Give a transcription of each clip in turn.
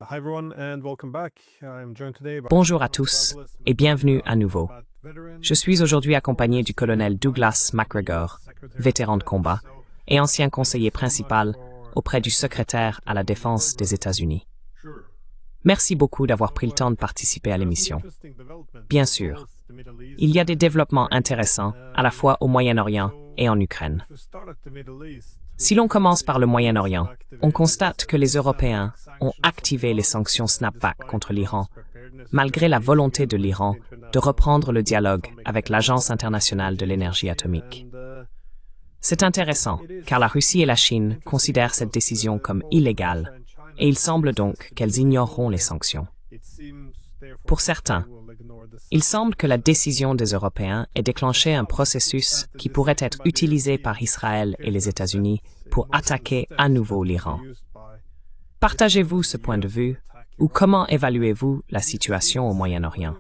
Hi everyone and welcome back. I'm joined today by Bonjour à tous et bienvenue à nouveau. Je suis aujourd'hui accompagné du colonel Douglas MacGregor, vétéran de combat et ancien conseiller principal auprès du secrétaire à la défense des États-Unis. Merci beaucoup d'avoir pris le temps de participer à l'émission. Bien sûr, il y a des développements intéressants à la fois au Moyen-Orient et en Ukraine. Si l'on commence par le Moyen-Orient, on constate que les Européens ont activé les sanctions snapback contre l'Iran, malgré la volonté de l'Iran de reprendre le dialogue avec l'Agence internationale de l'énergie atomique. C'est intéressant, car la Russie et la Chine considèrent cette décision comme illégale, et il semble donc qu'elles ignoreront les sanctions. Pour certains, il semble que la décision des Européens ait déclenché un processus qui pourrait être utilisé par Israël et les États-Unis pour attaquer à nouveau l'Iran. Partagez-vous ce point de vue ou comment évaluez-vous la situation au Moyen-Orient?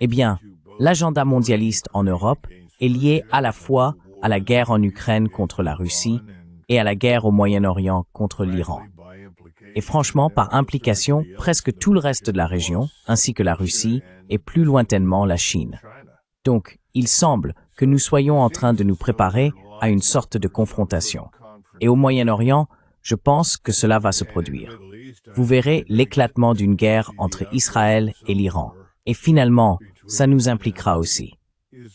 Eh bien, l'agenda mondialiste en Europe est lié à la fois à la guerre en Ukraine contre la Russie et à la guerre au Moyen-Orient contre l'Iran. Et franchement, par implication, presque tout le reste de la région, ainsi que la Russie, et plus lointainement la Chine. Donc, il semble que nous soyons en train de nous préparer à une sorte de confrontation. Et au Moyen-Orient, je pense que cela va se produire. Vous verrez l'éclatement d'une guerre entre Israël et l'Iran. Et finalement, ça nous impliquera aussi.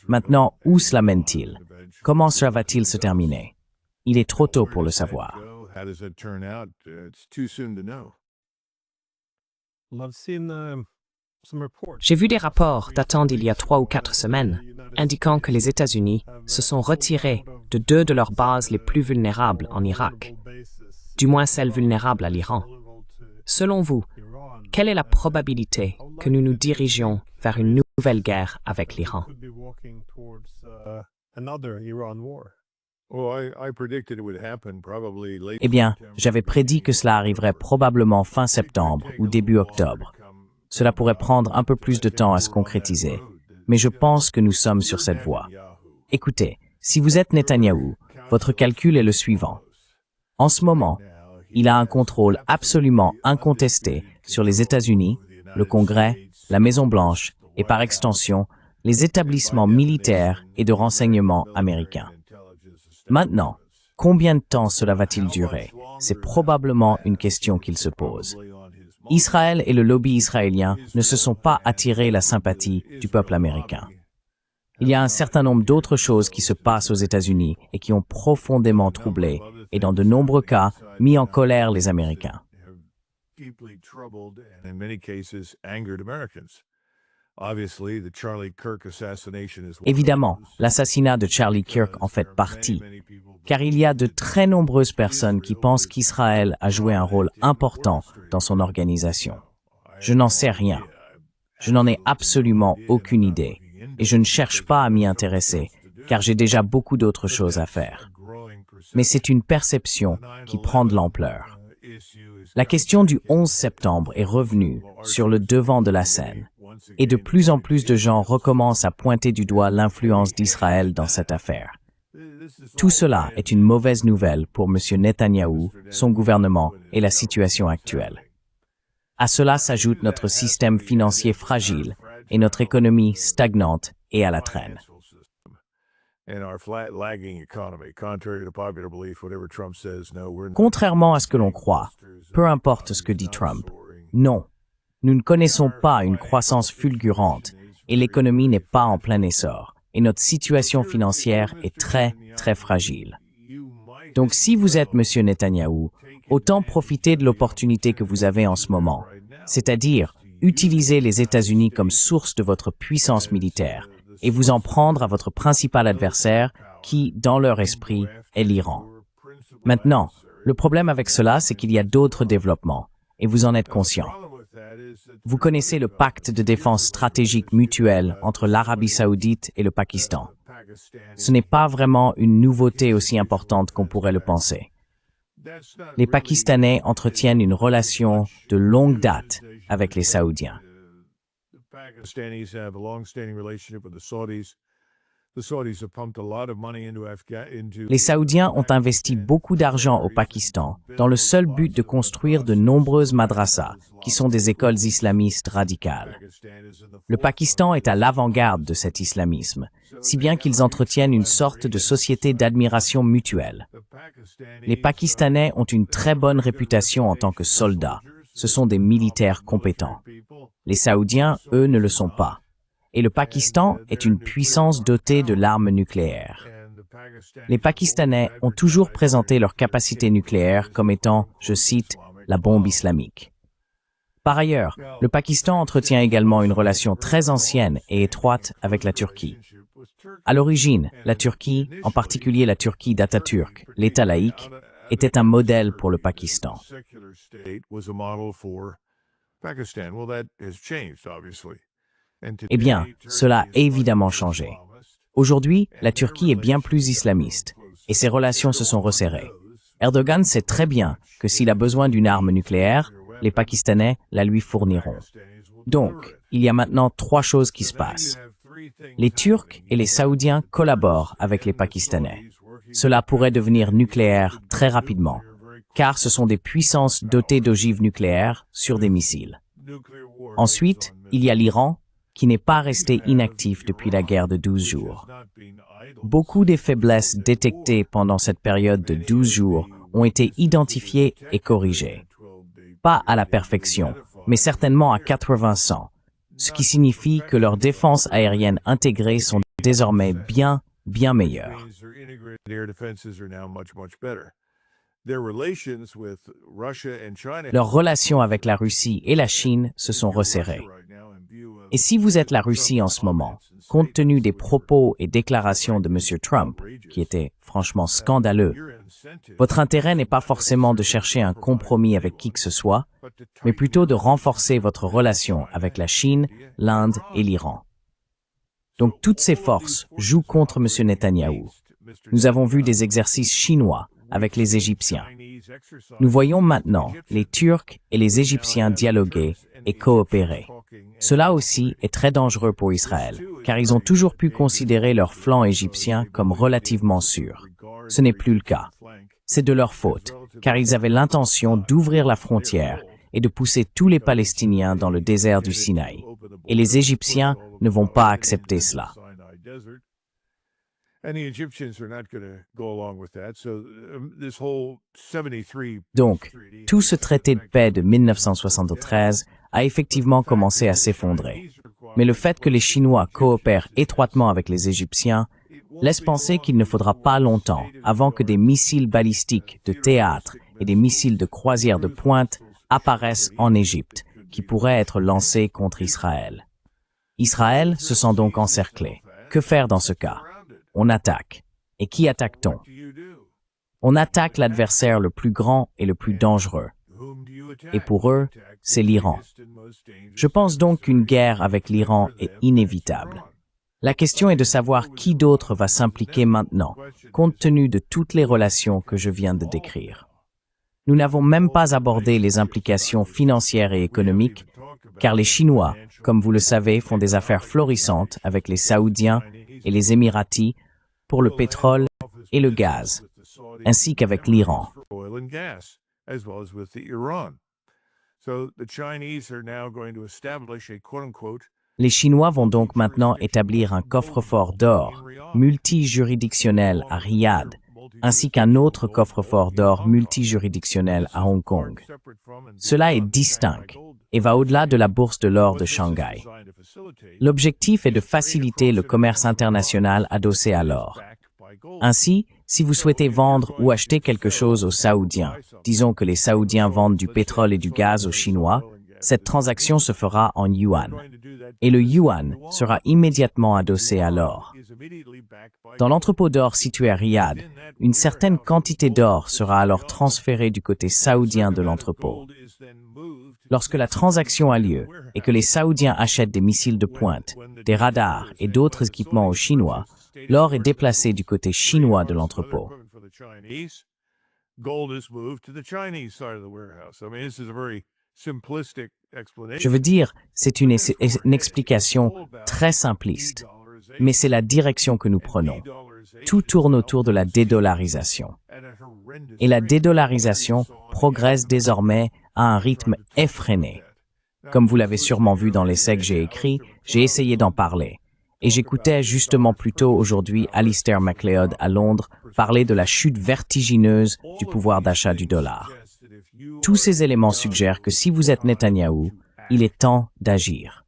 Maintenant, où cela mène-t-il? Comment cela va-t-il se terminer? Il est trop tôt pour le savoir. J'ai vu des rapports datant d'il y a 3 ou 4 semaines, indiquant que les États-Unis se sont retirés de 2 de leurs bases les plus vulnérables en Irak, du moins celles vulnérables à l'Iran. Selon vous, quelle est la probabilité que nous nous dirigions vers une nouvelle guerre avec l'Iran? Eh bien, j'avais prédit que cela arriverait probablement fin septembre ou début octobre. Cela pourrait prendre un peu plus de temps à se concrétiser, mais je pense que nous sommes sur cette voie. Écoutez, si vous êtes Netanyahou, votre calcul est le suivant. En ce moment, il a un contrôle absolument incontesté sur les États-Unis, le Congrès, la Maison-Blanche et par extension, les établissements militaires et de renseignement américains. Maintenant, combien de temps cela va-t-il durer? C'est probablement une question qu'il se pose. Israël et le lobby israélien ne se sont pas attirés la sympathie du peuple américain. Il y a un certain nombre d'autres choses qui se passent aux États-Unis et qui ont profondément troublé et dans de nombreux cas mis en colère les Américains. Évidemment, l'assassinat de Charlie Kirk en fait partie, car il y a de très nombreuses personnes qui pensent qu'Israël a joué un rôle important dans son organisation. Je n'en sais rien. Je n'en ai absolument aucune idée, et je ne cherche pas à m'y intéresser, car j'ai déjà beaucoup d'autres choses à faire. Mais c'est une perception qui prend de l'ampleur. La question du 11 septembre est revenue sur le devant de la scène, et de plus en plus de gens recommencent à pointer du doigt l'influence d'Israël dans cette affaire. Tout cela est une mauvaise nouvelle pour M. Netanyahou, son gouvernement et la situation actuelle. À cela s'ajoute notre système financier fragile et notre économie stagnante et à la traîne. Contrairement à ce que l'on croit, peu importe ce que dit Trump, non, nous ne connaissons pas une croissance fulgurante et l'économie n'est pas en plein essor et notre situation financière est très, très fragile. Donc si vous êtes M. Netanyahou, autant profiter de l'opportunité que vous avez en ce moment, c'est-à-dire utiliser les États-Unis comme source de votre puissance militaire et vous en prendre à votre principal adversaire qui, dans leur esprit, est l'Iran. Maintenant, le problème avec cela, c'est qu'il y a d'autres développements, et vous en êtes conscient. Vous connaissez le pacte de défense stratégique mutuelle entre l'Arabie saoudite et le Pakistan. Ce n'est pas vraiment une nouveauté aussi importante qu'on pourrait le penser. Les Pakistanais entretiennent une relation de longue date avec les Saoudiens. Les Saoudiens ont investi beaucoup d'argent au Pakistan dans le seul but de construire de nombreuses madrasas, qui sont des écoles islamistes radicales. Le Pakistan est à l'avant-garde de cet islamisme, si bien qu'ils entretiennent une sorte de société d'admiration mutuelle. Les Pakistanais ont une très bonne réputation en tant que soldats. Ce sont des militaires compétents. Les Saoudiens, eux, ne le sont pas. Et le Pakistan est une puissance dotée de l'arme nucléaire. Les Pakistanais ont toujours présenté leur capacité nucléaire comme étant, je cite, la bombe islamique. Par ailleurs, le Pakistan entretient également une relation très ancienne et étroite avec la Turquie. À l'origine, la Turquie, en particulier la Turquie d'Atatürk, l'État laïque, était un modèle pour le Pakistan. Eh bien, cela a évidemment changé. Aujourd'hui, la Turquie est bien plus islamiste, et ses relations se sont resserrées. Erdogan sait très bien que s'il a besoin d'une arme nucléaire, les Pakistanais la lui fourniront. Donc, il y a maintenant trois choses qui se passent. Les Turcs et les Saoudiens collaborent avec les Pakistanais. Cela pourrait devenir nucléaire très rapidement, car ce sont des puissances dotées d'ogives nucléaires sur des missiles. Ensuite, il y a l'Iran, qui n'est pas resté inactif depuis la guerre de 12 jours. Beaucoup des faiblesses détectées pendant cette période de 12 jours ont été identifiées et corrigées. Pas à la perfection, mais certainement à 80%, ce qui signifie que leurs défenses aériennes intégrées sont désormais bien meilleures. Leurs relations avec la Russie et la Chine se sont resserrées. Et si vous êtes la Russie en ce moment, compte tenu des propos et déclarations de M. Trump, qui étaient franchement scandaleux, votre intérêt n'est pas forcément de chercher un compromis avec qui que ce soit, mais plutôt de renforcer votre relation avec la Chine, l'Inde et l'Iran. Donc toutes ces forces jouent contre M. Netanyahou. Nous avons vu des exercices chinois avec les Égyptiens. Nous voyons maintenant les Turcs et les Égyptiens dialoguer et coopérer. Cela aussi est très dangereux pour Israël, car ils ont toujours pu considérer leur flanc égyptien comme relativement sûr. Ce n'est plus le cas. C'est de leur faute, car ils avaient l'intention d'ouvrir la frontière et de pousser tous les Palestiniens dans le désert du Sinaï. Et les Égyptiens ne vont pas accepter cela. Donc, tout ce traité de paix de 1973 a effectivement commencé à s'effondrer. Mais le fait que les Chinois coopèrent étroitement avec les Égyptiens laisse penser qu'il ne faudra pas longtemps avant que des missiles balistiques de théâtre et des missiles de croisière de pointe apparaissent en Égypte, qui pourraient être lancés contre Israël. Israël se sent donc encerclé. Que faire dans ce cas? On attaque. Et qui attaque-t-on? On attaque l'adversaire le plus grand et le plus dangereux. Et pour eux, c'est l'Iran. Je pense donc qu'une guerre avec l'Iran est inévitable. La question est de savoir qui d'autre va s'impliquer maintenant, compte tenu de toutes les relations que je viens de décrire. Nous n'avons même pas abordé les implications financières et économiques, car les Chinois, comme vous le savez, font des affaires florissantes avec les Saoudiens et les Émiratis pour le pétrole et le gaz, ainsi qu'avec l'Iran. Les Chinois vont donc maintenant établir un coffre-fort d'or multijuridictionnel à Riyad, ainsi qu'un autre coffre-fort d'or multijuridictionnel à Hong Kong. Cela est distinct et va au-delà de la bourse de l'or de Shanghai. L'objectif est de faciliter le commerce international adossé à l'or. Ainsi, si vous souhaitez vendre ou acheter quelque chose aux Saoudiens, disons que les Saoudiens vendent du pétrole et du gaz aux Chinois, cette transaction se fera en yuan. Et le yuan sera immédiatement adossé à l'or. Dans l'entrepôt d'or situé à Riyad, une certaine quantité d'or sera alors transférée du côté saoudien de l'entrepôt. Lorsque la transaction a lieu et que les Saoudiens achètent des missiles de pointe, des radars et d'autres équipements aux Chinois, l'or est déplacé du côté chinois de l'entrepôt. Je veux dire, c'est une explication très simpliste. mais c'est la direction que nous prenons. Tout tourne autour de la dédollarisation. Et la dédollarisation progresse désormais à un rythme effréné. Comme vous l'avez sûrement vu dans l'essai que j'ai écrit, j'ai essayé d'en parler. Et j'écoutais justement plus tôt aujourd'hui Alistair MacLeod à Londres parler de la chute vertigineuse du pouvoir d'achat du dollar. Tous ces éléments suggèrent que si vous êtes Netanyahou, il est temps d'agir.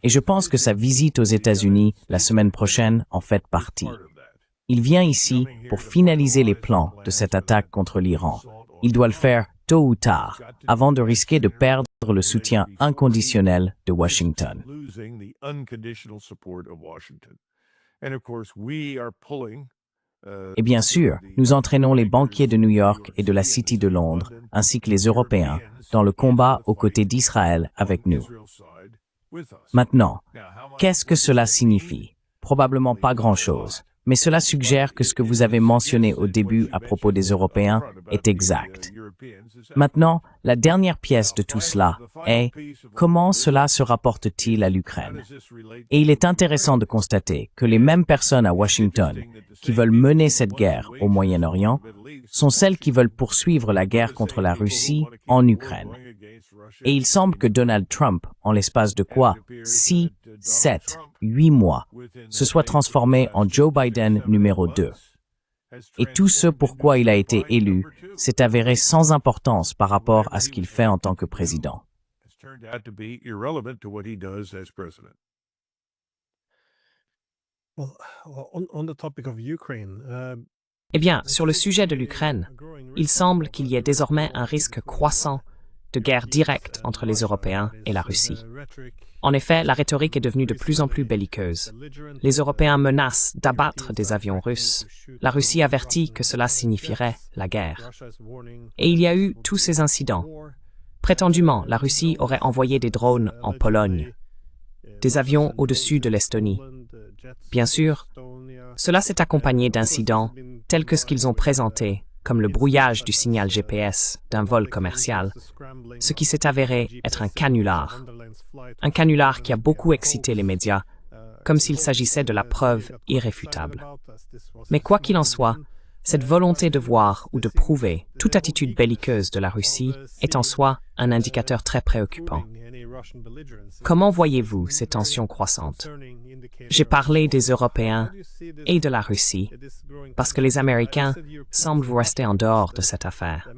Et je pense que sa visite aux États-Unis la semaine prochaine en fait partie. Il vient ici pour finaliser les plans de cette attaque contre l'Iran. Il doit le faire tôt ou tard, avant de risquer de perdre le soutien inconditionnel de Washington. Et bien sûr, nous entraînons les banquiers de New York et de la City de Londres, ainsi que les Européens, dans le combat aux côtés d'Israël avec nous. Maintenant, qu'est-ce que cela signifie? Probablement pas grand-chose, mais cela suggère que ce que vous avez mentionné au début à propos des Européens est exact. Maintenant, la dernière pièce de tout cela est comment cela se rapporte-t-il à l'Ukraine? Et il est intéressant de constater que les mêmes personnes à Washington qui veulent mener cette guerre au Moyen-Orient sont celles qui veulent poursuivre la guerre contre la Russie en Ukraine. Et il semble que Donald Trump, en l'espace de quoi 6, 7, 8 mois, se soit transformé en Joe Biden numéro 2. Et tout ce pourquoi il a été élu s'est avéré sans importance par rapport à ce qu'il fait en tant que président. Eh bien, sur le sujet de l'Ukraine, il semble qu'il y ait désormais un risque croissant de guerre directe entre les Européens et la Russie. En effet, la rhétorique est devenue de plus en plus belliqueuse. Les Européens menacent d'abattre des avions russes. La Russie avertit que cela signifierait la guerre. Et il y a eu tous ces incidents. Prétendument, la Russie aurait envoyé des drones en Pologne, des avions au-dessus de l'Estonie. Bien sûr, cela s'est accompagné d'incidents tels que ce qu'ils ont présentés, comme le brouillage du signal GPS d'un vol commercial, ce qui s'est avéré être un canular. Un canular qui a beaucoup excité les médias, comme s'il s'agissait de la preuve irréfutable. Mais quoi qu'il en soit, cette volonté de voir ou de prouver toute attitude belliqueuse de la Russie est en soi un indicateur très préoccupant. Comment voyez-vous ces tensions croissantes? J'ai parlé des Européens et de la Russie, parce que les Américains semblent vous rester en dehors de cette affaire.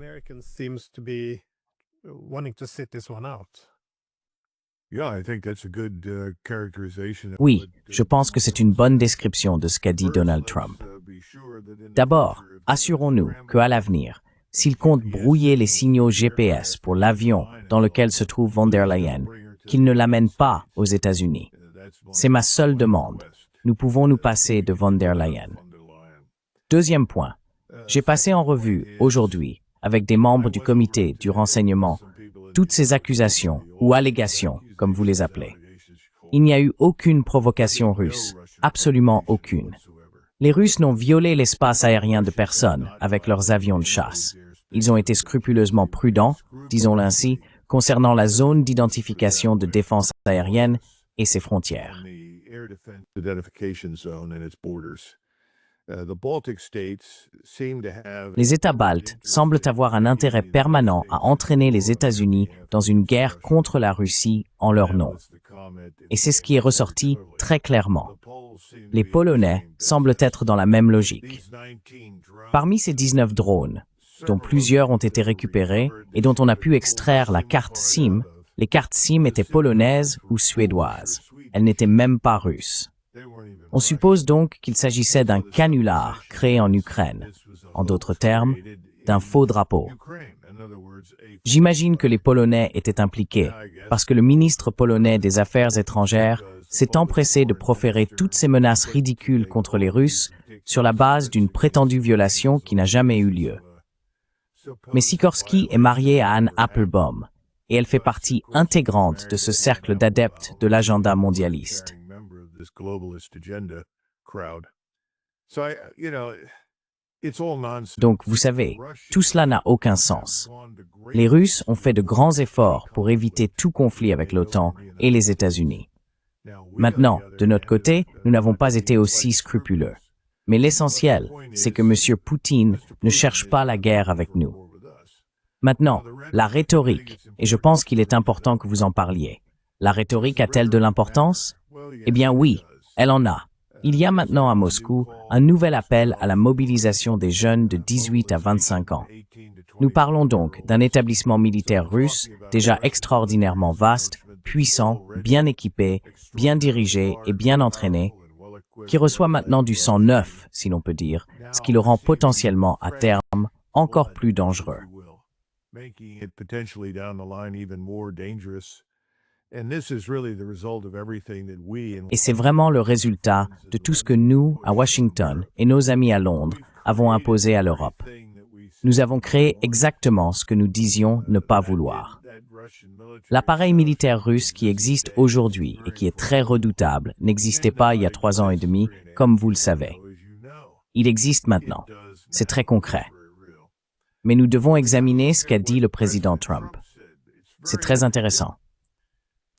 Oui, je pense que c'est une bonne description de ce qu'a dit Donald Trump. D'abord, assurons-nous qu'à l'avenir, s'il compte brouiller les signaux GPS pour l'avion dans lequel se trouve von der Leyen, qu'il ne l'amène pas aux États-Unis. C'est ma seule demande. Nous pouvons nous passer de von der Leyen. Deuxième point. J'ai passé en revue aujourd'hui, avec des membres du comité du renseignement, toutes ces accusations ou allégations, comme vous les appelez. Il n'y a eu aucune provocation russe, absolument aucune. Les Russes n'ont violé l'espace aérien de personne avec leurs avions de chasse. Ils ont été scrupuleusement prudents, disons-le ainsi, concernant la zone d'identification de défense aérienne et ses frontières. Les États baltes semblent avoir un intérêt permanent à entraîner les États-Unis dans une guerre contre la Russie en leur nom. Et c'est ce qui est ressorti très clairement. Les Polonais semblent être dans la même logique. Parmi ces 19 drones, dont plusieurs ont été récupérés et dont on a pu extraire la carte SIM, les cartes SIM étaient polonaises ou suédoises. Elles n'étaient même pas russes. On suppose donc qu'il s'agissait d'un canular créé en Ukraine, en d'autres termes, d'un faux drapeau. J'imagine que les Polonais étaient impliqués parce que le ministre polonais des Affaires étrangères s'est empressé de proférer toutes ces menaces ridicules contre les Russes sur la base d'une prétendue violation qui n'a jamais eu lieu. Mais Sikorsky est marié à Anne Applebaum et elle fait partie intégrante de ce cercle d'adeptes de l'agenda mondialiste. Donc, vous savez, tout cela n'a aucun sens. Les Russes ont fait de grands efforts pour éviter tout conflit avec l'OTAN et les États-Unis. Maintenant, de notre côté, nous n'avons pas été aussi scrupuleux. Mais l'essentiel, c'est que M. Poutine ne cherche pas la guerre avec nous. Maintenant, la rhétorique, et je pense qu'il est important que vous en parliez. La rhétorique a-t-elle de l'importance? Eh bien oui, elle en a. Il y a maintenant à Moscou un nouvel appel à la mobilisation des jeunes de 18 à 25 ans. Nous parlons donc d'un établissement militaire russe déjà extraordinairement vaste, puissant, bien équipé, bien dirigé et bien entraîné, qui reçoit maintenant du sang neuf, si l'on peut dire, ce qui le rend potentiellement, à terme, encore plus dangereux. Et c'est vraiment le résultat de tout ce que nous, à Washington, et nos amis à Londres, avons imposé à l'Europe. Nous avons créé exactement ce que nous disions ne pas vouloir. L'appareil militaire russe qui existe aujourd'hui et qui est très redoutable n'existait pas il y a 3 ans et demi, comme vous le savez. Il existe maintenant. C'est très concret. Mais nous devons examiner ce qu'a dit le président Trump. C'est très intéressant.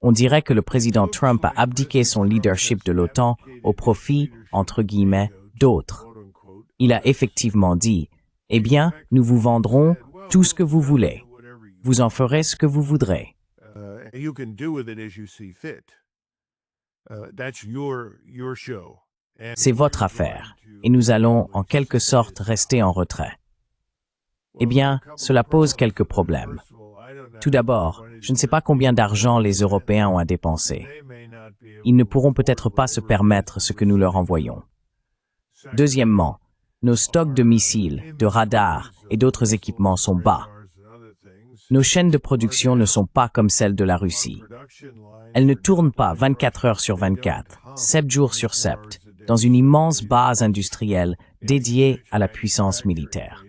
On dirait que le président Trump a abdiqué son leadership de l'OTAN au profit, entre guillemets, d'autres. Il a effectivement dit « Eh bien, nous vous vendrons tout ce que vous voulez. Vous en ferez ce que vous voudrez. » C'est votre affaire, et nous allons, en quelque sorte, rester en retrait. Eh bien, cela pose quelques problèmes. Tout d'abord, je ne sais pas combien d'argent les Européens ont à dépenser. Ils ne pourront peut-être pas se permettre ce que nous leur envoyons. Deuxièmement, nos stocks de missiles, de radars et d'autres équipements sont bas. Nos chaînes de production ne sont pas comme celles de la Russie. Elles ne tournent pas 24 heures sur 24, 7 jours sur 7, dans une immense base industrielle dédiée à la puissance militaire.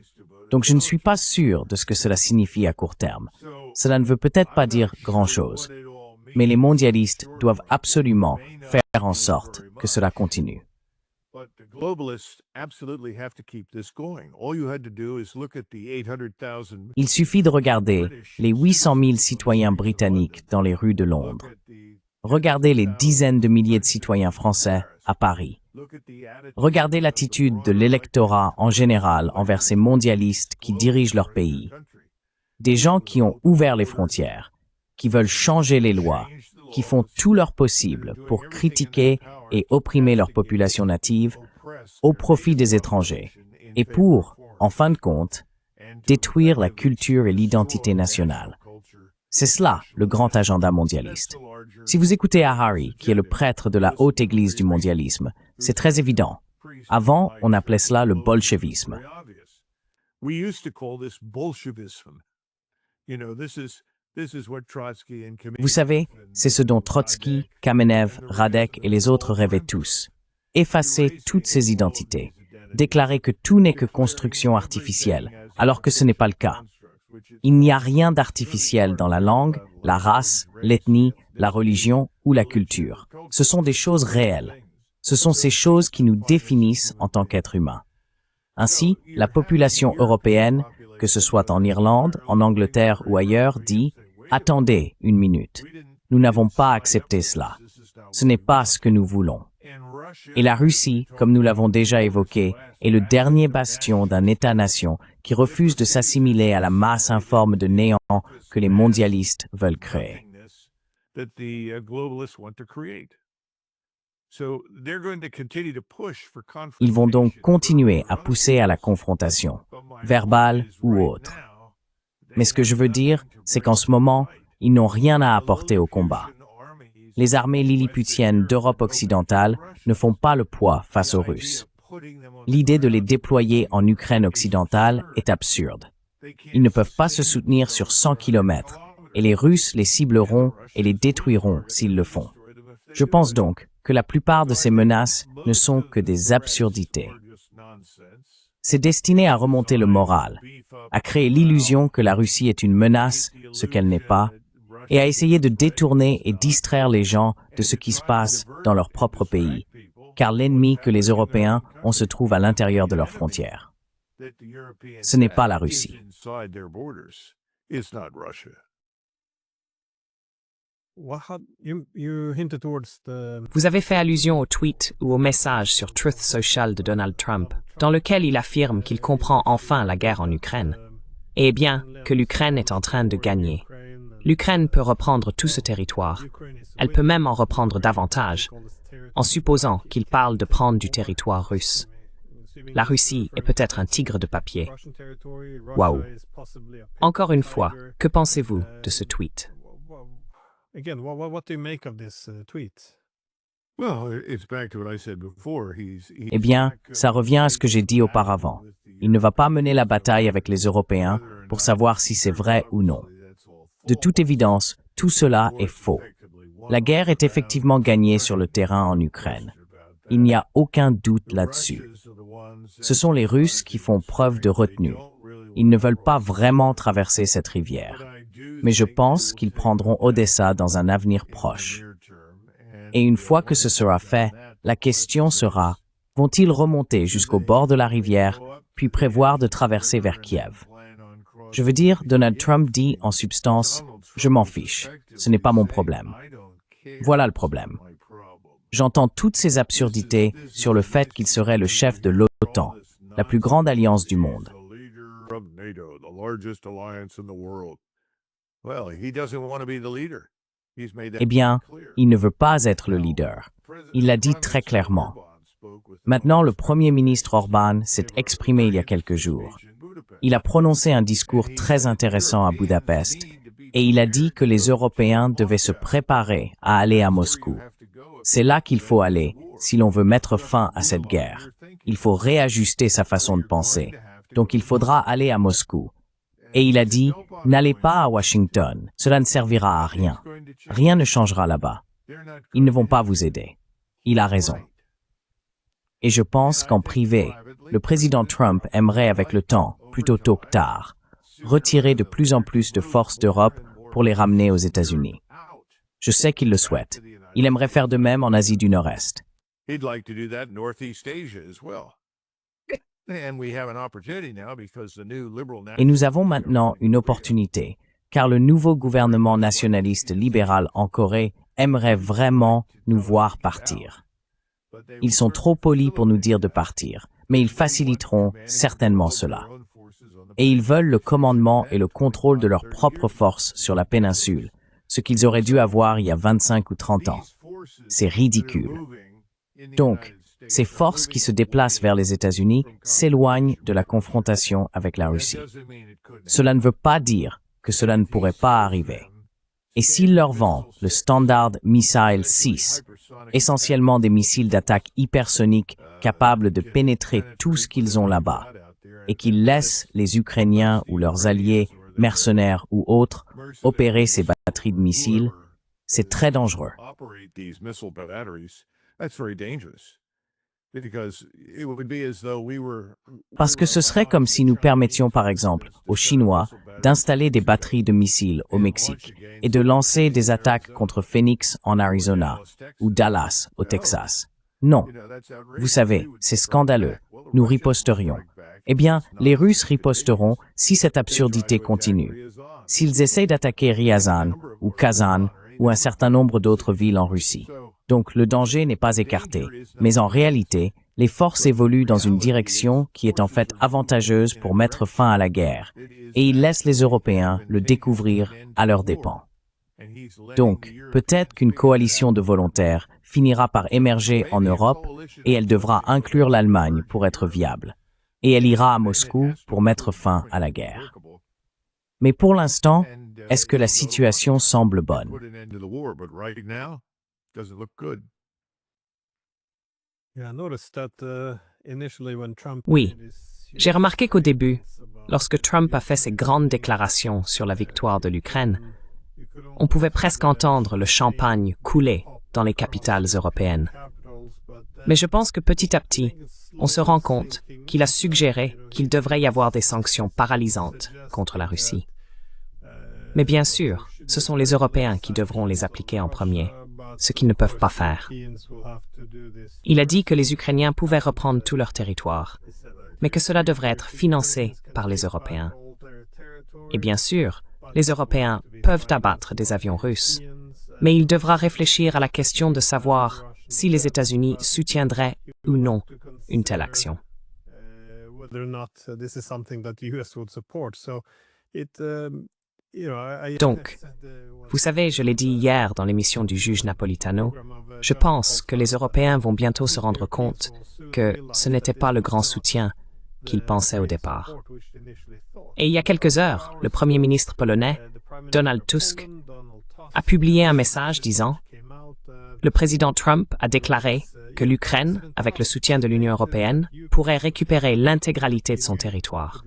Donc je ne suis pas sûr de ce que cela signifie à court terme. Cela ne veut peut-être pas dire grand-chose, mais les mondialistes doivent absolument faire en sorte que cela continue. Il suffit de regarder les 800 000 citoyens britanniques dans les rues de Londres. Regardez les dizaines de milliers de citoyens français à Paris. Regardez l'attitude de l'électorat en général envers ces mondialistes qui dirigent leur pays. Des gens qui ont ouvert les frontières, qui veulent changer les lois, qui font tout leur possible pour critiquer et opprimer leur population native au profit des étrangers et pour, en fin de compte, détruire la culture et l'identité nationale. C'est cela, le grand agenda mondialiste. Si vous écoutez Ahari, qui est le prêtre de la haute église du mondialisme, c'est très évident. Avant, on appelait cela le bolchevisme. Vous savez, c'est ce dont Trotsky, Kamenev, Radek et les autres rêvaient tous. Effacer toutes ces identités. Déclarer que tout n'est que construction artificielle, alors que ce n'est pas le cas. Il n'y a rien d'artificiel dans la langue, la race, l'ethnie, la religion ou la culture. Ce sont des choses réelles. Ce sont ces choses qui nous définissent en tant qu'êtres humains. Ainsi, la population européenne, que ce soit en Irlande, en Angleterre ou ailleurs, dit « Attendez une minute. Nous n'avons pas accepté cela. Ce n'est pas ce que nous voulons. » Et la Russie, comme nous l'avons déjà évoqué, est le dernier bastion d'un État-nation qui refuse de s'assimiler à la masse informe de néant que les mondialistes veulent créer. Ils vont donc continuer à pousser à la confrontation, verbale ou autre. Mais ce que je veux dire, c'est qu'en ce moment, ils n'ont rien à apporter au combat. Les armées lilliputiennes d'Europe occidentale ne font pas le poids face aux Russes. L'idée de les déployer en Ukraine occidentale est absurde. Ils ne peuvent pas se soutenir sur 100 km, et les Russes les cibleront et les détruiront s'ils le font. Je pense donc que la plupart de ces menaces ne sont que des absurdités. C'est destiné à remonter le moral, à créer l'illusion que la Russie est une menace, ce qu'elle n'est pas, et à essayer de détourner et distraire les gens de ce qui se passe dans leur propre pays, car l'ennemi que les Européens ont se trouve à l'intérieur de leurs frontières. Ce n'est pas la Russie. Vous avez fait allusion au tweet ou au message sur Truth Social de Donald Trump, dans lequel il affirme qu'il comprend enfin la guerre en Ukraine. Et bien, que l'Ukraine est en train de gagner. L'Ukraine peut reprendre tout ce territoire. Elle peut même en reprendre davantage, en supposant qu'il parle de prendre du territoire russe. La Russie est peut-être un tigre de papier. Waouh! Encore une fois, que pensez-vous de ce tweet? Eh bien, ça revient à ce que j'ai dit auparavant. Il ne va pas mener la bataille avec les Européens pour savoir si c'est vrai ou non. De toute évidence, tout cela est faux. La guerre est effectivement gagnée sur le terrain en Ukraine. Il n'y a aucun doute là-dessus. Ce sont les Russes qui font preuve de retenue. Ils ne veulent pas vraiment traverser cette rivière. Mais je pense qu'ils prendront Odessa dans un avenir proche. Et une fois que ce sera fait, la question sera, vont-ils remonter jusqu'au bord de la rivière, puis prévoir de traverser vers Kiev? Je veux dire, Donald Trump dit en substance, je m'en fiche, ce n'est pas mon problème. Voilà le problème. J'entends toutes ces absurdités sur le fait qu'il serait le chef de l'OTAN, la plus grande alliance du monde. Eh bien, il ne veut pas être le leader. Il l'a dit très clairement. Maintenant, le Premier ministre Orbán s'est exprimé il y a quelques jours. Il a prononcé un discours très intéressant à Budapest et il a dit que les Européens devaient se préparer à aller à Moscou. C'est là qu'il faut aller si l'on veut mettre fin à cette guerre. Il faut réajuster sa façon de penser. Donc il faudra aller à Moscou. Et il a dit, n'allez pas à Washington, cela ne servira à rien. Rien ne changera là-bas. Ils ne vont pas vous aider. Il a raison. Et je pense qu'en privé, le président Trump aimerait avec le temps, plutôt tôt que tard, retirer de plus en plus de forces d'Europe pour les ramener aux États-Unis. Je sais qu'il le souhaite. Il aimerait faire de même en Asie du Nord-Est. Et nous avons maintenant une opportunité, car le nouveau gouvernement nationaliste libéral en Corée aimerait vraiment nous voir partir. Ils sont trop polis pour nous dire de partir, mais ils faciliteront certainement cela. Et ils veulent le commandement et le contrôle de leurs propres forces sur la péninsule, ce qu'ils auraient dû avoir il y a 25 ou 30 ans. C'est ridicule. Donc, ces forces qui se déplacent vers les États-Unis s'éloignent de la confrontation avec la Russie. Cela ne veut pas dire que cela ne pourrait pas arriver. Et s'ils leur vendent le Standard Missile 6, essentiellement des missiles d'attaque hypersoniques capables de pénétrer tout ce qu'ils ont là-bas, et qu'ils laissent les Ukrainiens ou leurs alliés, mercenaires ou autres, opérer ces batteries de missiles, c'est très dangereux. Parce que ce serait comme si nous permettions par exemple aux Chinois d'installer des batteries de missiles au Mexique et de lancer des attaques contre Phoenix en Arizona ou Dallas au Texas. Non. Vous savez, c'est scandaleux. Nous riposterions. Eh bien, les Russes riposteront si cette absurdité continue. S'ils essayent d'attaquer Ryazan ou Kazan ou un certain nombre d'autres villes en Russie. Donc le danger n'est pas écarté, mais en réalité, les forces évoluent dans une direction qui est en fait avantageuse pour mettre fin à la guerre, et ils laissent les Européens le découvrir à leurs dépens. Donc, peut-être qu'une coalition de volontaires finira par émerger en Europe et elle devra inclure l'Allemagne pour être viable, et elle ira à Moscou pour mettre fin à la guerre. Mais pour l'instant, est-ce que la situation semble bonne? Oui, j'ai remarqué qu'au début, lorsque Trump a fait ses grandes déclarations sur la victoire de l'Ukraine, on pouvait presque entendre le champagne couler dans les capitales européennes. Mais je pense que petit à petit, on se rend compte qu'il a suggéré qu'il devrait y avoir des sanctions paralysantes contre la Russie. Mais bien sûr, ce sont les Européens qui devront les appliquer en premier, ce qu'ils ne peuvent pas faire. Il a dit que les Ukrainiens pouvaient reprendre tout leur territoire, mais que cela devrait être financé par les Européens. Et bien sûr, les Européens peuvent abattre des avions russes, mais il devra réfléchir à la question de savoir si les États-Unis soutiendraient ou non une telle action. Donc, vous savez, je l'ai dit hier dans l'émission du juge Napolitano, je pense que les Européens vont bientôt se rendre compte que ce n'était pas le grand soutien qu'ils pensaient au départ. Et il y a quelques heures, le Premier ministre polonais, Donald Tusk, a publié un message disant « Le président Trump a déclaré que l'Ukraine, avec le soutien de l'Union européenne, pourrait récupérer l'intégralité de son territoire. »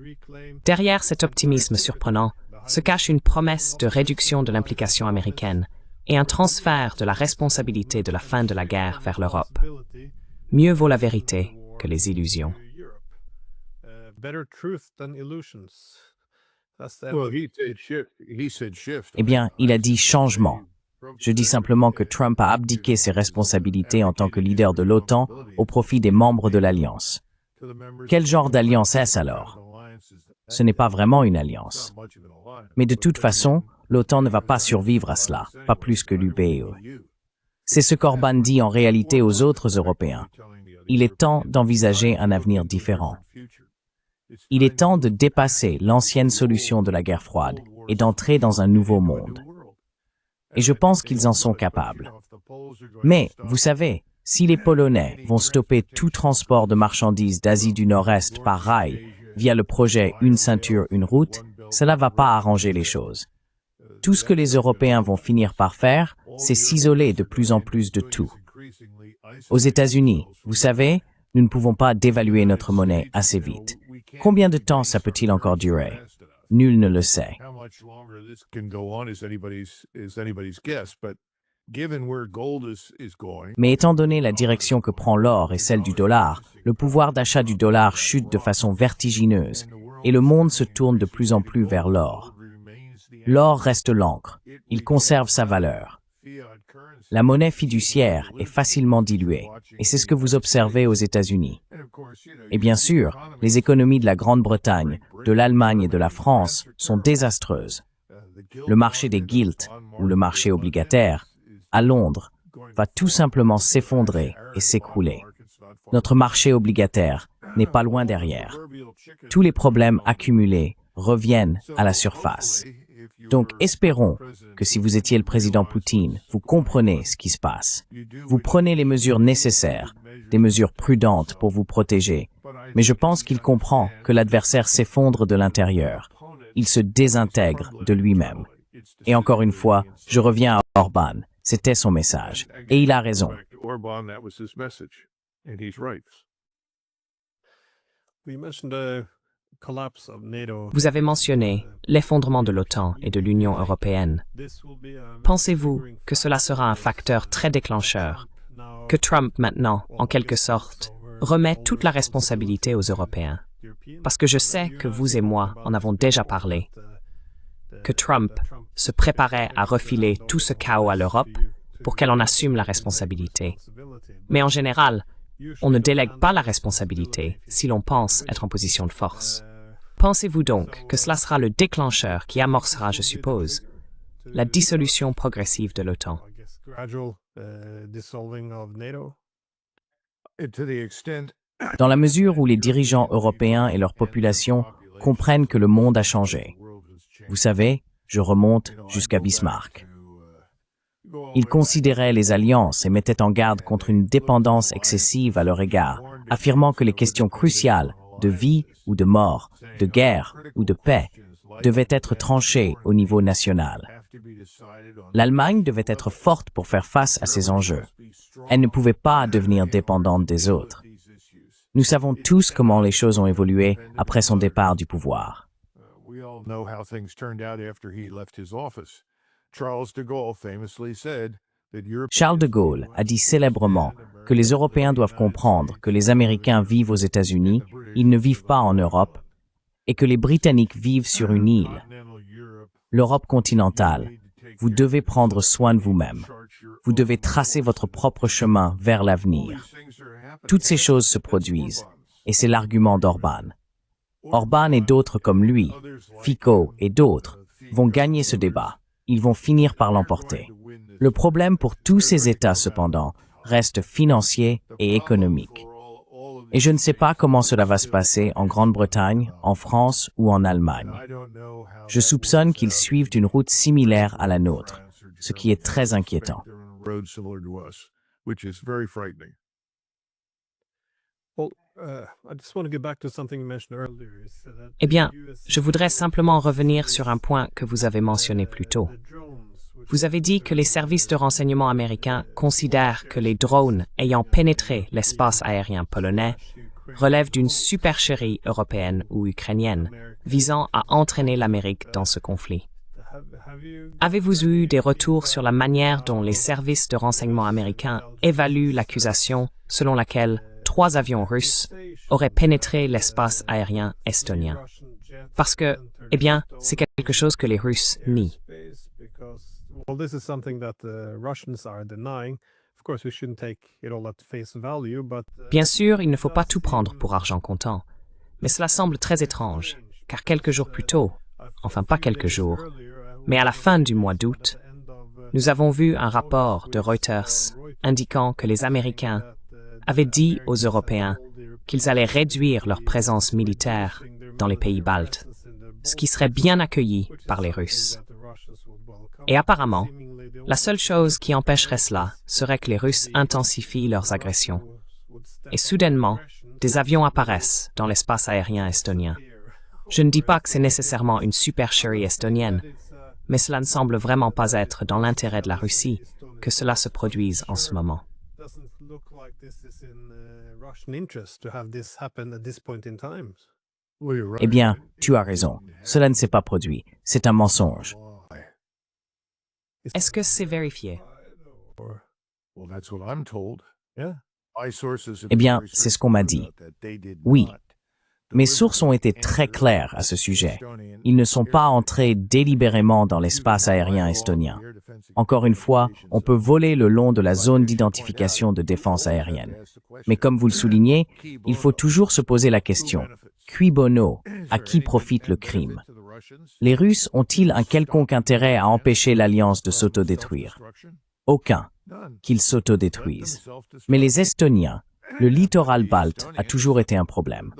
Derrière cet optimisme surprenant se cache une promesse de réduction de l'implication américaine et un transfert de la responsabilité de la fin de la guerre vers l'Europe. Mieux vaut la vérité que les illusions. Eh bien, il a dit changement. Je dis simplement que Trump a abdiqué ses responsabilités en tant que leader de l'OTAN au profit des membres de l'Alliance. Quel genre d'alliance est-ce alors? Ce n'est pas vraiment une alliance. Mais de toute façon, l'OTAN ne va pas survivre à cela, pas plus que l'UBE. C'est ce qu'Orbán dit en réalité aux autres Européens. Il est temps d'envisager un avenir différent. Il est temps de dépasser l'ancienne solution de la guerre froide et d'entrer dans un nouveau monde. Et je pense qu'ils en sont capables. Mais, vous savez, si les Polonais vont stopper tout transport de marchandises d'Asie du Nord-Est par rail via le projet Une ceinture, une route, cela ne va pas arranger les choses. Tout ce que les Européens vont finir par faire, c'est s'isoler de plus en plus de tout. Aux États-Unis, vous savez, nous ne pouvons pas dévaluer notre monnaie assez vite. Combien de temps ça peut-il encore durer? Nul ne le sait. Mais étant donné la direction que prend l'or et celle du dollar, le pouvoir d'achat du dollar chute de façon vertigineuse et le monde se tourne de plus en plus vers l'or. L'or reste l'encre, il conserve sa valeur. La monnaie fiduciaire est facilement diluée, et c'est ce que vous observez aux États-Unis. Et bien sûr, les économies de la Grande-Bretagne, de l'Allemagne et de la France sont désastreuses. Le marché des gilts, ou le marché obligataire, à Londres, va tout simplement s'effondrer et s'écrouler. Notre marché obligataire n'est pas loin derrière. Tous les problèmes accumulés reviennent à la surface. Donc, espérons que si vous étiez le président Poutine, vous comprenez ce qui se passe. Vous prenez les mesures nécessaires, des mesures prudentes pour vous protéger. Mais je pense qu'il comprend que l'adversaire s'effondre de l'intérieur. Il se désintègre de lui-même. Et encore une fois, je reviens à Orbán. C'était son message. Et il a raison. Vous avez mentionné l'effondrement de l'OTAN et de l'Union européenne. Pensez-vous que cela sera un facteur très déclencheur, que Trump maintenant, en quelque sorte, remet toute la responsabilité aux Européens? Parce que je sais que vous et moi en avons déjà parlé, que Trump se préparait à refiler tout ce chaos à l'Europe pour qu'elle en assume la responsabilité. Mais en général, on ne délègue pas la responsabilité si l'on pense être en position de force. Pensez-vous donc que cela sera le déclencheur qui amorcera, je suppose, la dissolution progressive de l'OTAN? Dans la mesure où les dirigeants européens et leur population comprennent que le monde a changé. Vous savez, je remonte jusqu'à Bismarck. Ils considéraient les alliances et mettaient en garde contre une dépendance excessive à leur égard, affirmant que les questions cruciales de vie ou de mort, de guerre ou de paix devaient être tranchées au niveau national. L'Allemagne devait être forte pour faire face à ces enjeux. Elle ne pouvait pas devenir dépendante des autres. Nous savons tous comment les choses ont évolué après son départ du pouvoir. Charles de Gaulle a dit célèbrement que les Européens doivent comprendre que les Américains vivent aux États-Unis, ils ne vivent pas en Europe, et que les Britanniques vivent sur une île. L'Europe continentale, vous devez prendre soin de vous-même. Vous devez tracer votre propre chemin vers l'avenir. Toutes ces choses se produisent, et c'est l'argument d'Orbán. Orbán et d'autres comme lui, Fico et d'autres, vont gagner ce débat. Ils vont finir par l'emporter. Le problème pour tous ces États, cependant, reste financier et économique. Et je ne sais pas comment cela va se passer en Grande-Bretagne, en France ou en Allemagne. Je soupçonne qu'ils suivent une route similaire à la nôtre, ce qui est très inquiétant. Eh bien, je voudrais simplement revenir sur un point que vous avez mentionné plus tôt. Vous avez dit que les services de renseignement américains considèrent que les drones ayant pénétré l'espace aérien polonais relèvent d'une supercherie européenne ou ukrainienne visant à entraîner l'Amérique dans ce conflit. Avez-vous eu des retours sur la manière dont les services de renseignement américains évaluent l'accusation selon laquelle 3 avions russes auraient pénétré l'espace aérien estonien? Parce que, eh bien, c'est quelque chose que les Russes nient. Bien sûr, il ne faut pas tout prendre pour argent comptant, mais cela semble très étrange, car quelques jours plus tôt, enfin pas quelques jours, mais à la fin du mois d'août, nous avons vu un rapport de Reuters indiquant que les Américains avaient dit aux Européens qu'ils allaient réduire leur présence militaire dans les pays baltes, ce qui serait bien accueilli par les Russes. Et apparemment, la seule chose qui empêcherait cela serait que les Russes intensifient leurs agressions. Et soudainement, des avions apparaissent dans l'espace aérien estonien. Je ne dis pas que c'est nécessairement une supercherie estonienne, mais cela ne semble vraiment pas être dans l'intérêt de la Russie que cela se produise en ce moment. Eh bien, tu as raison. Cela ne s'est pas produit. C'est un mensonge. Est-ce que c'est vérifié? Eh bien, c'est ce qu'on m'a dit. Oui. Mes sources ont été très claires à ce sujet. Ils ne sont pas entrés délibérément dans l'espace aérien estonien. Encore une fois, on peut voler le long de la zone d'identification de défense aérienne. Mais comme vous le soulignez, il faut toujours se poser la question. Cui bono? À qui profite le crime? Les Russes ont-ils un quelconque intérêt à empêcher l'Alliance de s'autodétruire? Aucun. Qu'ils s'autodétruisent. Mais les Estoniens, le littoral balte a toujours été un problème.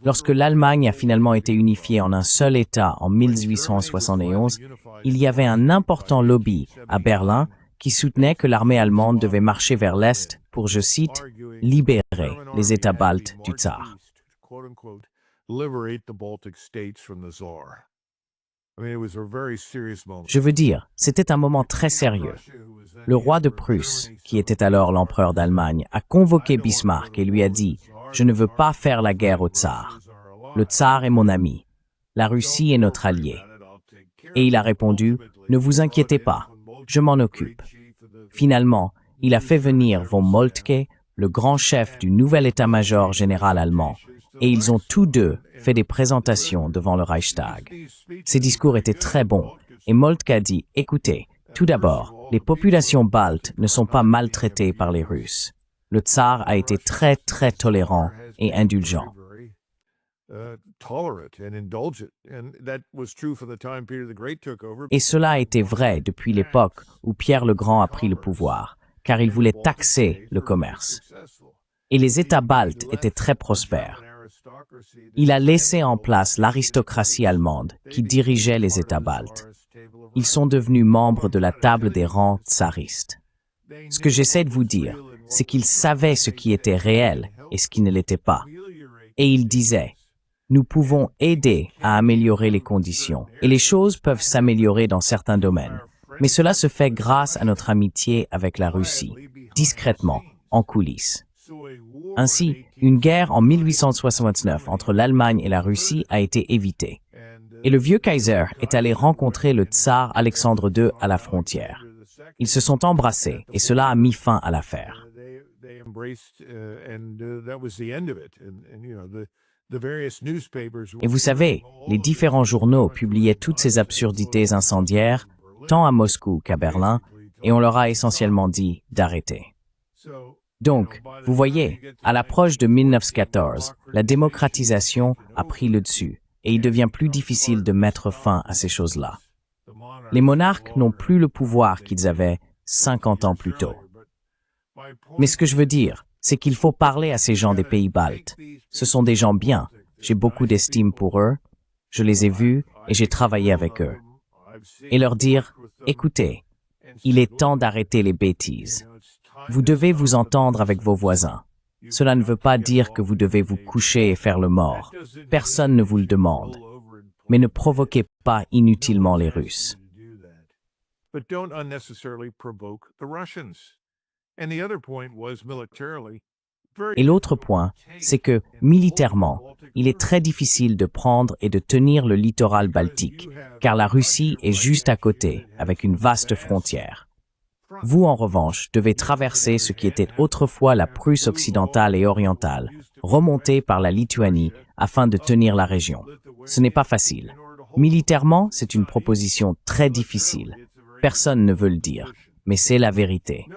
Lorsque l'Allemagne a finalement été unifiée en un seul État en 1871, il y avait un important lobby à Berlin qui soutenait que l'armée allemande devait marcher vers l'Est pour, je cite, « libérer les États baltes du tsar ». Je veux dire, c'était un moment très sérieux. Le roi de Prusse, qui était alors l'empereur d'Allemagne, a convoqué Bismarck et lui a dit « Je ne veux pas faire la guerre au tsar. Le tsar est mon ami. La Russie est notre allié. » Et il a répondu « Ne vous inquiétez pas, je m'en occupe. » Finalement, il a fait venir von Moltke, le grand chef du nouvel état-major général allemand, et ils ont tous deux fait des présentations devant le Reichstag. Ces discours étaient très bons, et Moltke a dit « Écoutez, tout d'abord, les populations baltes ne sont pas maltraitées par les Russes. Le tsar a été très, très tolérant et indulgent. » Et cela a été vrai depuis l'époque où Pierre le Grand a pris le pouvoir, car il voulait taxer le commerce. Et les États baltes étaient très prospères. Il a laissé en place l'aristocratie allemande qui dirigeait les États baltes. Ils sont devenus membres de la table des rangs tsaristes. Ce que j'essaie de vous dire, c'est qu'ils savaient ce qui était réel et ce qui ne l'était pas. Et ils disaient, nous pouvons aider à améliorer les conditions, et les choses peuvent s'améliorer dans certains domaines. Mais cela se fait grâce à notre amitié avec la Russie, discrètement, en coulisses. Ainsi, une guerre en 1869 entre l'Allemagne et la Russie a été évitée. Et le vieux Kaiser est allé rencontrer le tsar Alexandre II à la frontière. Ils se sont embrassés et cela a mis fin à l'affaire. Et vous savez, les différents journaux publiaient toutes ces absurdités incendiaires, tant à Moscou qu'à Berlin, et on leur a essentiellement dit d'arrêter. Donc, vous voyez, à l'approche de 1914, la démocratisation a pris le dessus, et il devient plus difficile de mettre fin à ces choses-là. Les monarques n'ont plus le pouvoir qu'ils avaient 50 ans plus tôt. Mais ce que je veux dire, c'est qu'il faut parler à ces gens des pays baltes. Ce sont des gens bien. J'ai beaucoup d'estime pour eux. Je les ai vus et j'ai travaillé avec eux. Et leur dire, écoutez, il est temps d'arrêter les bêtises. Vous devez vous entendre avec vos voisins. Cela ne veut pas dire que vous devez vous coucher et faire le mort. Personne ne vous le demande. Mais ne provoquez pas inutilement les Russes. But don't unnecessarily provoke the Russians. And the other point was militarily. Et l'autre point, c'est que, militairement, il est très difficile de prendre et de tenir le littoral baltique, car la Russie est juste à côté, avec une vaste frontière. Vous, en revanche, devez traverser ce qui était autrefois la Prusse occidentale et orientale, remonter par la Lituanie, afin de tenir la région. Ce n'est pas facile. Militairement, c'est une proposition très difficile. Personne ne veut le dire, mais c'est la vérité.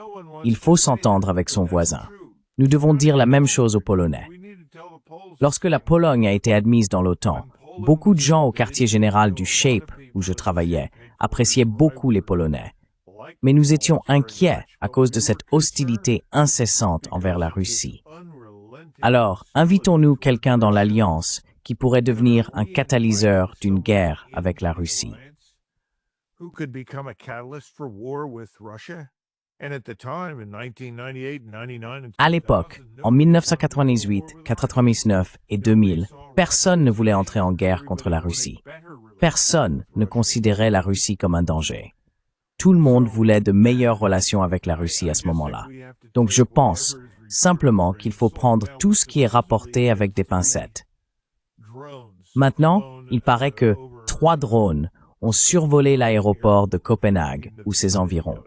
Il faut s'entendre avec son voisin. Nous devons dire la même chose aux Polonais. Lorsque la Pologne a été admise dans l'OTAN, beaucoup de gens au quartier général du SHAPE, où je travaillais, appréciaient beaucoup les Polonais. Mais nous étions inquiets à cause de cette hostilité incessante envers la Russie. Alors, invitons-nous quelqu'un dans l'Alliance qui pourrait devenir un catalyseur d'une guerre avec la Russie. Who could become a catalyst for war with Russia? And at the time, in 1998, 99, À l'époque, en 1998, 1999 et 2000, personne ne voulait entrer en guerre contre la Russie. Personne ne considérait la Russie comme un danger. Tout le monde voulait de meilleures relations avec la Russie à ce moment-là. Donc je pense simplement qu'il faut prendre tout ce qui est rapporté avec des pincettes. Maintenant, il paraît que 3 drones ont survolé l'aéroport de Copenhague ou ses environs.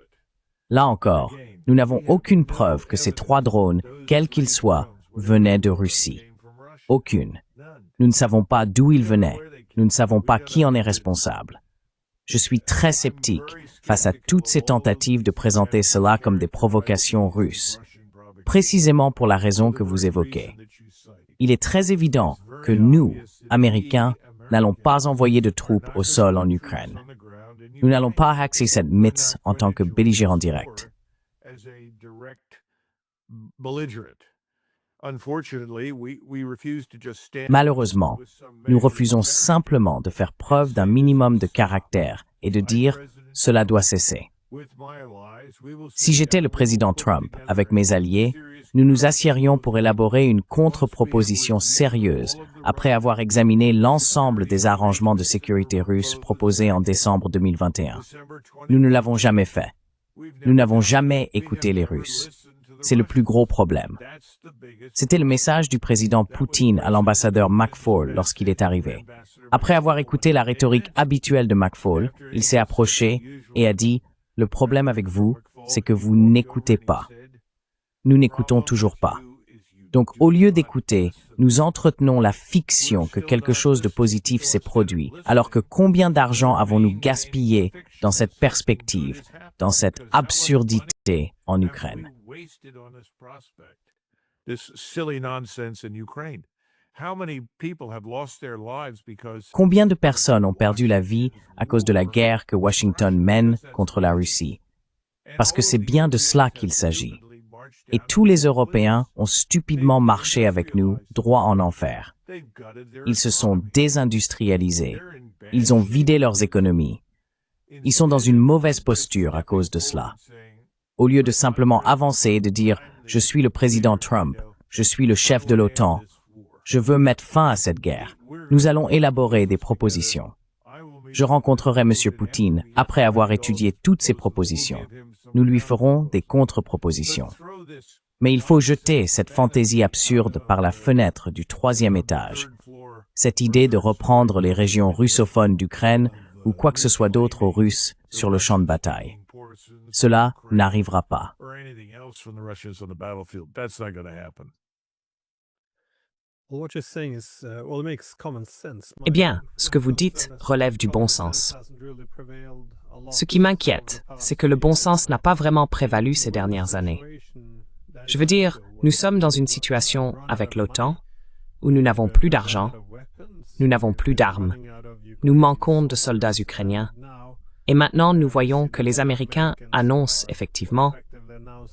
Là encore, nous n'avons aucune preuve que ces 3 drones, quels qu'ils soient, venaient de Russie. Aucune. Nous ne savons pas d'où ils venaient. Nous ne savons pas qui en est responsable. Je suis très sceptique face à toutes ces tentatives de présenter cela comme des provocations russes, précisément pour la raison que vous évoquez. Il est très évident que nous, Américains, n'allons pas envoyer de troupes au sol en Ukraine. Nous n'allons pas axer cette mythe en tant que belligérant direct. Malheureusement, nous refusons simplement de faire preuve d'un minimum de caractère et de dire « cela doit cesser ». Si j'étais le président Trump avec mes alliés, nous nous assiérions pour élaborer une contre-proposition sérieuse après avoir examiné l'ensemble des arrangements de sécurité russes proposés en décembre 2021. Nous ne l'avons jamais fait. Nous n'avons jamais écouté les Russes. C'est le plus gros problème. C'était le message du président Poutine à l'ambassadeur McFaul lorsqu'il est arrivé. Après avoir écouté la rhétorique habituelle de McFaul, il s'est approché et a dit « Le problème avec vous, c'est que vous n'écoutez pas. » Nous n'écoutons toujours pas. Donc, au lieu d'écouter, nous entretenons la fiction que quelque chose de positif s'est produit, alors que combien d'argent avons-nous gaspillé dans cette perspective, dans cette absurdité en Ukraine? Combien de personnes ont perdu la vie à cause de la guerre que Washington mène contre la Russie? Parce que c'est bien de cela qu'il s'agit. Et tous les Européens ont stupidement marché avec nous, droit en enfer. Ils se sont désindustrialisés. Ils ont vidé leurs économies. Ils sont dans une mauvaise posture à cause de cela. Au lieu de simplement avancer et de dire « Je suis le président Trump, je suis le chef de l'OTAN, je veux mettre fin à cette guerre », nous allons élaborer des propositions. Je rencontrerai M. Poutine après avoir étudié toutes ces propositions. Nous lui ferons des contre-propositions. Mais il faut jeter cette fantaisie absurde par la fenêtre du 3e étage. Cette idée de reprendre les régions russophones d'Ukraine ou quoi que ce soit d'autre aux Russes sur le champ de bataille. Cela n'arrivera pas. Eh bien, ce que vous dites relève du bon sens. Ce qui m'inquiète, c'est que le bon sens n'a pas vraiment prévalu ces dernières années. Je veux dire, nous sommes dans une situation avec l'OTAN où nous n'avons plus d'argent, nous n'avons plus d'armes, nous manquons de soldats ukrainiens, Et maintenant, nous voyons que les Américains annoncent effectivement,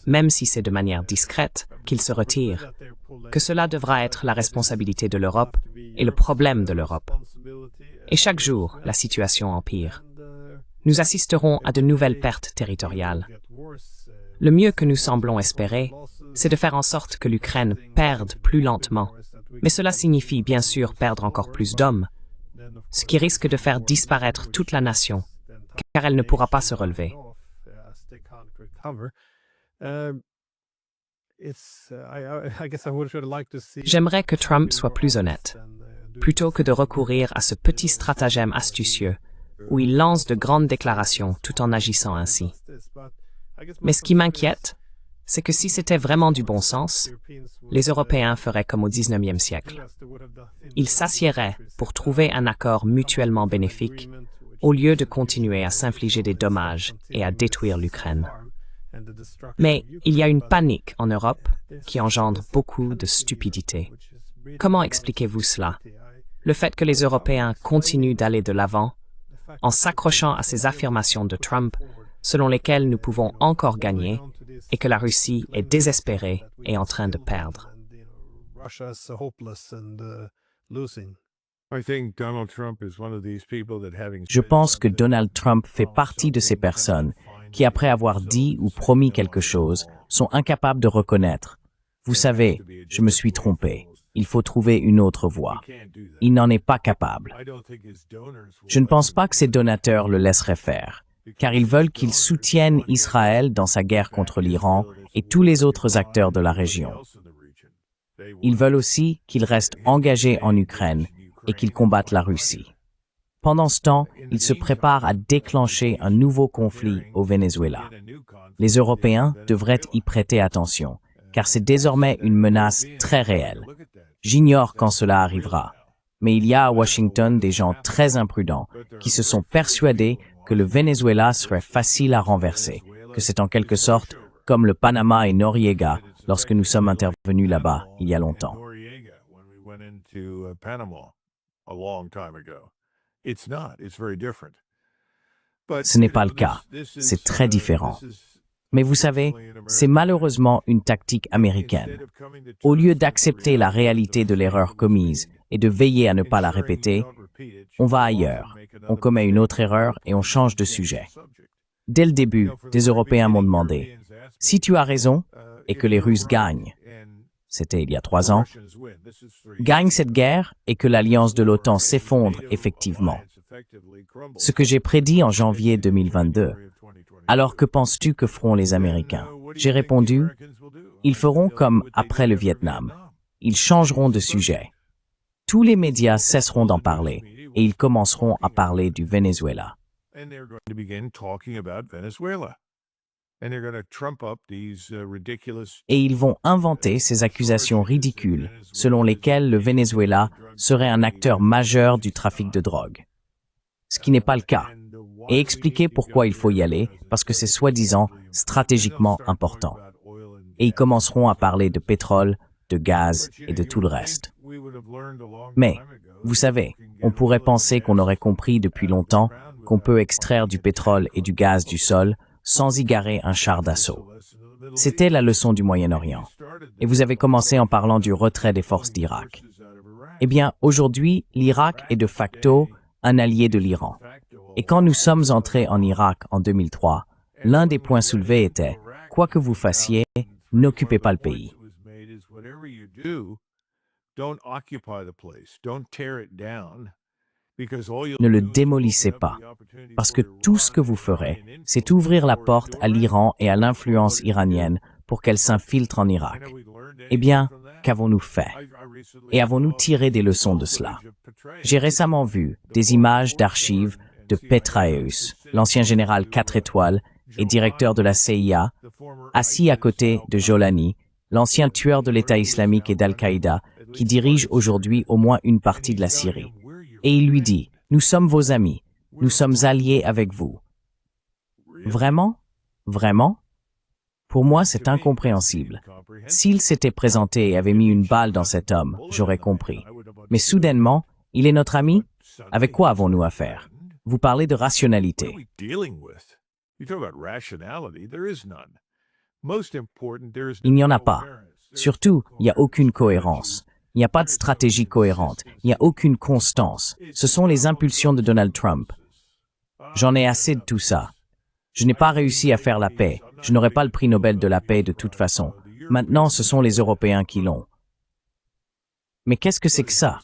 même si c'est de manière discrète, qu'ils se retirent, que cela devra être la responsabilité de l'Europe et le problème de l'Europe. Et chaque jour, la situation empire. Nous assisterons à de nouvelles pertes territoriales. Le mieux que nous semblons espérer, c'est de faire en sorte que l'Ukraine perde plus lentement. Mais cela signifie bien sûr perdre encore plus d'hommes, ce qui risque de faire disparaître toute la nation, car elle ne pourra pas se relever. J'aimerais que Trump soit plus honnête, plutôt que de recourir à ce petit stratagème astucieux où il lance de grandes déclarations tout en agissant ainsi. Mais ce qui m'inquiète, c'est que si c'était vraiment du bon sens, les Européens feraient comme au XIXe siècle. Ils s'assieraient pour trouver un accord mutuellement bénéfique au lieu de continuer à s'infliger des dommages et à détruire l'Ukraine. Mais il y a une panique en Europe qui engendre beaucoup de stupidité. Comment expliquez-vous cela? Le fait que les Européens continuent d'aller de l'avant en s'accrochant à ces affirmations de Trump selon lesquelles nous pouvons encore gagner et que la Russie est désespérée et en train de perdre. Je pense que Donald Trump fait partie de ces personnes qui, après avoir dit ou promis quelque chose, sont incapables de reconnaître « Vous savez, je me suis trompé. Il faut trouver une autre voie. » Il n'en est pas capable. Je ne pense pas que ses donateurs le laisseraient faire, car ils veulent qu'il soutienne Israël dans sa guerre contre l'Iran et tous les autres acteurs de la région. Ils veulent aussi qu'il reste engagé en Ukraine et qu'il combatte la Russie. Pendant ce temps, ils se préparent à déclencher un nouveau conflit au Venezuela. Les Européens devraient y prêter attention, car c'est désormais une menace très réelle. J'ignore quand cela arrivera, mais il y a à Washington des gens très imprudents qui se sont persuadés que le Venezuela serait facile à renverser, que c'est en quelque sorte comme le Panama et Noriega lorsque nous sommes intervenus là-bas il y a longtemps. Ce n'est pas le cas, c'est très différent. Mais vous savez, c'est malheureusement une tactique américaine. Au lieu d'accepter la réalité de l'erreur commise et de veiller à ne pas la répéter, on va ailleurs, on commet une autre erreur et on change de sujet. Dès le début, des Européens m'ont demandé « Si tu as raison et que les Russes gagnent, c'était il y a 3 ans, gagnent cette guerre et que l'alliance de l'OTAN s'effondre effectivement. Ce que j'ai prédit en janvier 2022. Alors que penses-tu que feront les Américains? J'ai répondu, ils feront comme après le Vietnam. Ils changeront de sujet. Tous les médias cesseront d'en parler et ils commenceront à parler du Venezuela. Et ils vont inventer ces accusations ridicules selon lesquelles le Venezuela serait un acteur majeur du trafic de drogue. Ce qui n'est pas le cas. Et expliquer pourquoi il faut y aller, parce que c'est soi-disant stratégiquement important. Et ils commenceront à parler de pétrole, de gaz et de tout le reste. Mais, vous savez, on pourrait penser qu'on aurait compris depuis longtemps qu'on peut extraire du pétrole et du gaz du sol sans y garer un char d'assaut. C'était la leçon du Moyen-Orient. Et vous avez commencé en parlant du retrait des forces d'Irak. Eh bien, aujourd'hui, l'Irak est de facto un allié de l'Iran. Et quand nous sommes entrés en Irak en 2003, l'un des points soulevés était « Quoi que vous fassiez, n'occupez pas le pays ». Ne le démolissez pas, parce que tout ce que vous ferez, c'est ouvrir la porte à l'Iran et à l'influence iranienne pour qu'elle s'infiltre en Irak. Eh bien, qu'avons-nous fait? Et avons-nous tiré des leçons de cela? J'ai récemment vu des images d'archives de Petraeus, l'ancien général 4 étoiles et directeur de la CIA, assis à côté de Jolani, l'ancien tueur de l'État islamique et d'Al-Qaïda, qui dirige aujourd'hui au moins une partie de la Syrie. Et il lui dit, « Nous sommes vos amis, nous sommes alliés avec vous. » Vraiment? Vraiment? Pour moi, c'est incompréhensible. S'il s'était présenté et avait mis une balle dans cet homme, j'aurais compris. Mais soudainement, il est notre ami? Avec quoi avons-nous affaire? Vous parlez de What are rationalité. we dealing with? You talk about rationality, there is none. Most important, there is Il n'y en a no pas. coherence. Surtout, il n'y a aucune cohérence. Il n'y a pas de stratégie cohérente. Il n'y a aucune constance. Ce sont les impulsions de Donald Trump. J'en ai assez de tout ça. Je n'ai pas réussi à faire la paix. Je n'aurai pas le prix Nobel de la paix de toute façon. Maintenant, ce sont les Européens qui l'ont. Mais qu'est-ce que c'est que ça?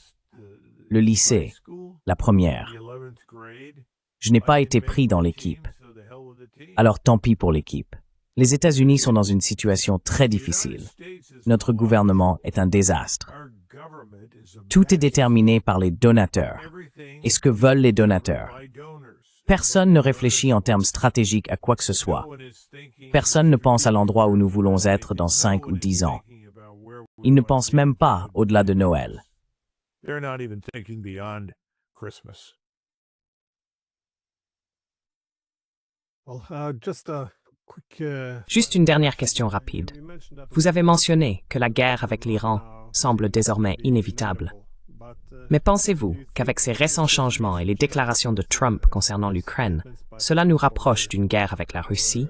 Le lycée, la première. Je n'ai pas été pris dans l'équipe. Alors tant pis pour l'équipe. Les États-Unis sont dans une situation très difficile. Notre gouvernement est un désastre. Tout est déterminé par les donateurs et ce que veulent les donateurs. Personne ne réfléchit en termes stratégiques à quoi que ce soit. Personne ne pense à l'endroit où nous voulons être dans 5 ou 10 ans. Ils ne pensent même pas au-delà de Noël. They're not even thinking beyond Christmas. Well, just a quick, Juste une dernière question rapide. Vous avez mentionné que la guerre avec l'Iran semble désormais inévitable. Mais pensez-vous qu'avec ces récents changements et les déclarations de Trump concernant l'Ukraine, cela nous rapproche d'une guerre avec la Russie?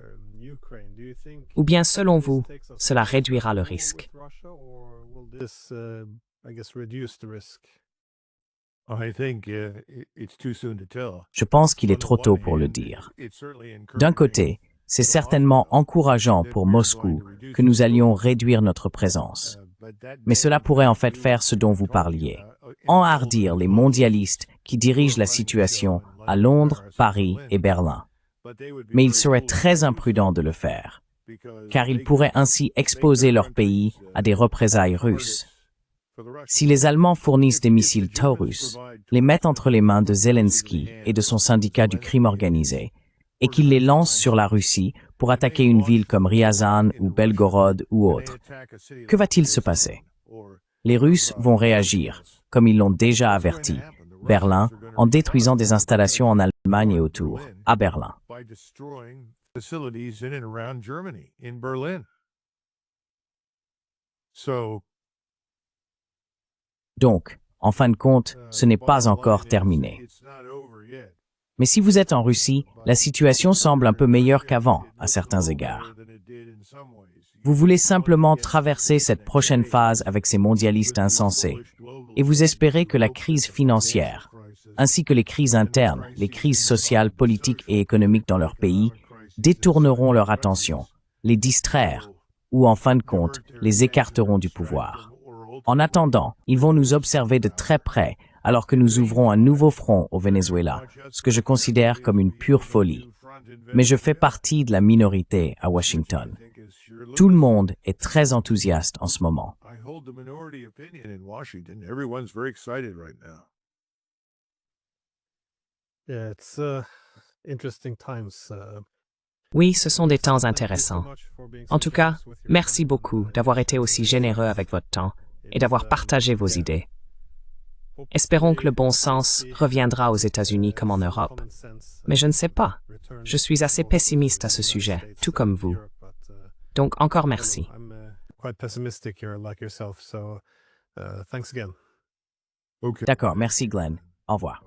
Ou bien, selon vous, cela réduira le risque? I think it's too soon to tell. Je pense qu'il est trop tôt pour le dire. D'un côté, c'est certainement encourageant pour Moscou que nous allions réduire notre présence. Mais cela pourrait en fait faire ce dont vous parliez. Enhardir les mondialistes qui dirigent la situation à Londres, Paris et Berlin. Mais il serait très imprudent de le faire, car ils pourraient ainsi exposer leur pays à des représailles russes. Si les Allemands fournissent des missiles Taurus, les mettent entre les mains de Zelensky et de son syndicat du crime organisé, et qu'ils les lancent sur la Russie pour attaquer une ville comme Ryazan ou Belgorod ou autre, que va-t-il se passer? Les Russes vont réagir, comme ils l'ont déjà averti, Berlin, en détruisant des installations en Allemagne et autour, à Berlin. By destroying facilities in and around Germany, in Berlin. So, Donc, en fin de compte, ce n'est pas encore terminé. it's not over yet. Mais si vous êtes en Russie, la situation semble un peu meilleure qu'avant, à certains égards. Vous voulez simplement traverser cette prochaine phase avec ces mondialistes insensés, et vous espérez que la crise financière, ainsi que les crises internes, les crises sociales, politiques et économiques dans leur pays, détourneront leur attention, les distraire, ou en fin de compte, les écarteront du pouvoir. En attendant, ils vont nous observer de très près alors que nous ouvrons un nouveau front au Venezuela, ce que je considère comme une pure folie. Mais je fais partie de la minorité à Washington. Tout le monde est très enthousiaste en ce moment. I hold the minority opinion in Washington. Everyone's very excited right now. Yeah, it's interesting times. Oui, ce sont des temps intéressants. En tout cas, merci beaucoup d'avoir été aussi généreux avec votre temps et d'avoir partagé vos idées. Espérons que le bon sens reviendra aux États-Unis comme en Europe. Mais je ne sais pas. Je suis assez pessimiste à ce sujet, tout comme vous. Donc encore merci. I'm quite pessimistic here, like yourself. So, thanks again. Okay. D'accord, merci Glenn. Au revoir.